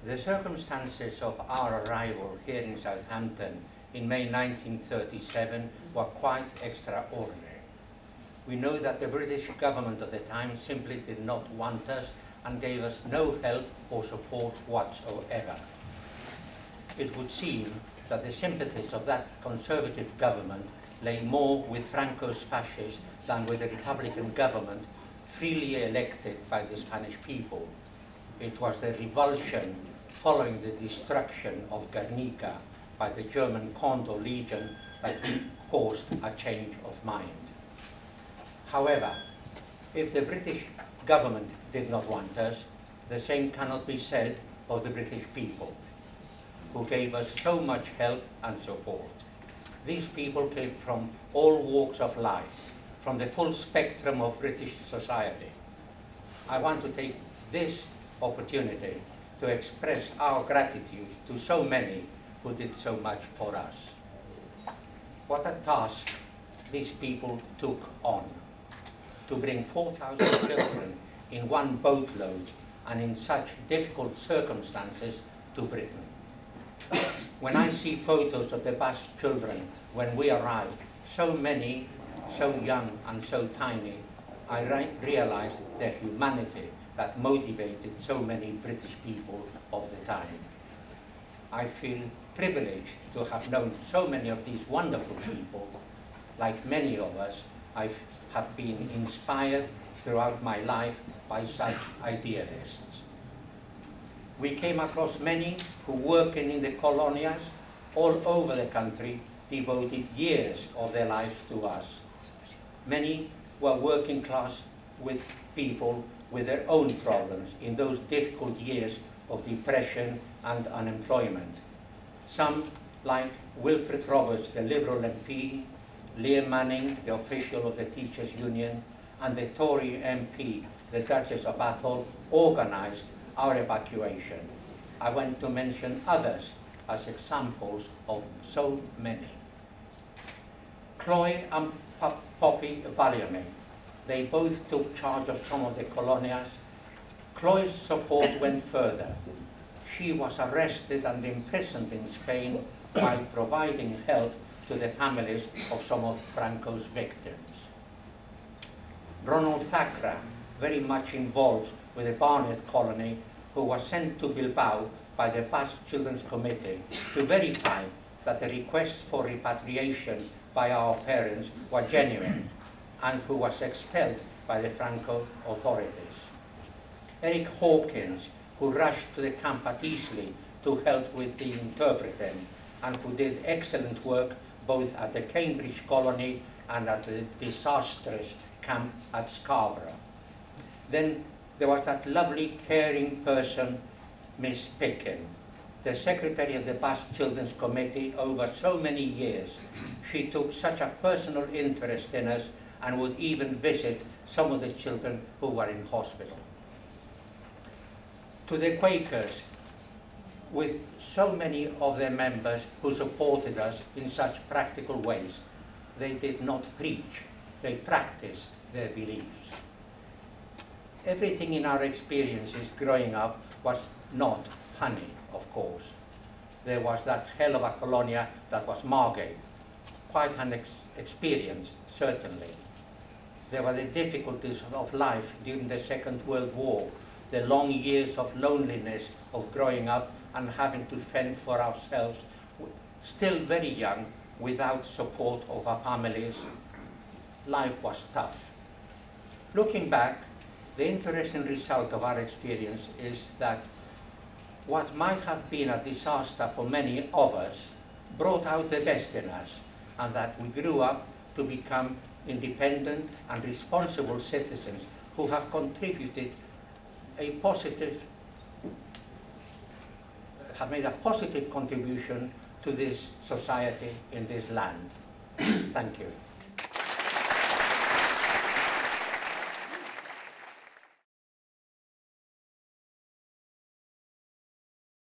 The circumstances of our arrival here in Southampton in May 1937 were quite extraordinary. We know that the British government at the time simply did not want us and gave us no help or support whatsoever. It would seem that the sympathies of that conservative government lay more with Franco's fascists than with the Republican government freely elected by the Spanish people. It was the revulsion following the destruction of Guernica by the German Condor Legion that caused a change of mind. However, if the British government did not want us, the same cannot be said of the British people, who gave us so much help and support. These people came from all walks of life, from the full spectrum of British society. I want to take this opportunity to express our gratitude to so many who did so much for us. What a task these people took on, to bring 4,000 children in one boatload and in such difficult circumstances to Britain. When I see photos of the bus children when we arrived, so many, so young and so tiny, I realized the humanity that motivated so many British people of the time. I feel privileged to have known so many of these wonderful people. Like many of us, I have been inspired throughout my life by such idealists. We came across many who, working in the colonias all over the country, devoted years of their lives to us. Many were working class with people with their own problems in those difficult years of depression and unemployment. Some, like Wilfred Roberts, the Liberal MP, Leah Manning, the official of the Teachers' Union, and the Tory MP, the Duchess of Atholl, organized our evacuation. I want to mention others as examples of so many. Chloe and Poppy Valiame, they both took charge of some of the colonias. Chloe's support went further. She was arrested and imprisoned in Spain while providing help to the families of some of Franco's victims. Ronald Thackeray, very much involved with the Barnet colony, who was sent to Bilbao by the Basque Children's Committee to verify that the requests for repatriation by our parents were genuine, and who was expelled by the Franco authorities. Eric Hawkins, who rushed to the camp at Eastleigh to help with the interpreting, and who did excellent work both at the Cambridge colony and at the disastrous camp at Scarborough. Then there was that lovely, caring person, Miss Pickin, the secretary of the Basque Children's Committee over so many years. She took such a personal interest in us and would even visit some of the children who were in hospital. To the Quakers, with so many of their members who supported us in such practical ways, they did not preach, they practiced their beliefs. Everything in our experiences growing up was not honey, of course. There was that hell of a colonia that was Margate, quite an experience, certainly. There were the difficulties of life during the Second World War, the long years of loneliness of growing up and having to fend for ourselves, still very young, without support of our families. Life was tough. Looking back, the interesting result of our experience is that what might have been a disaster for many of us brought out the best in us, and that we grew up to become independent and responsible citizens who have contributed have made a positive contribution to this society in this land. Thank you.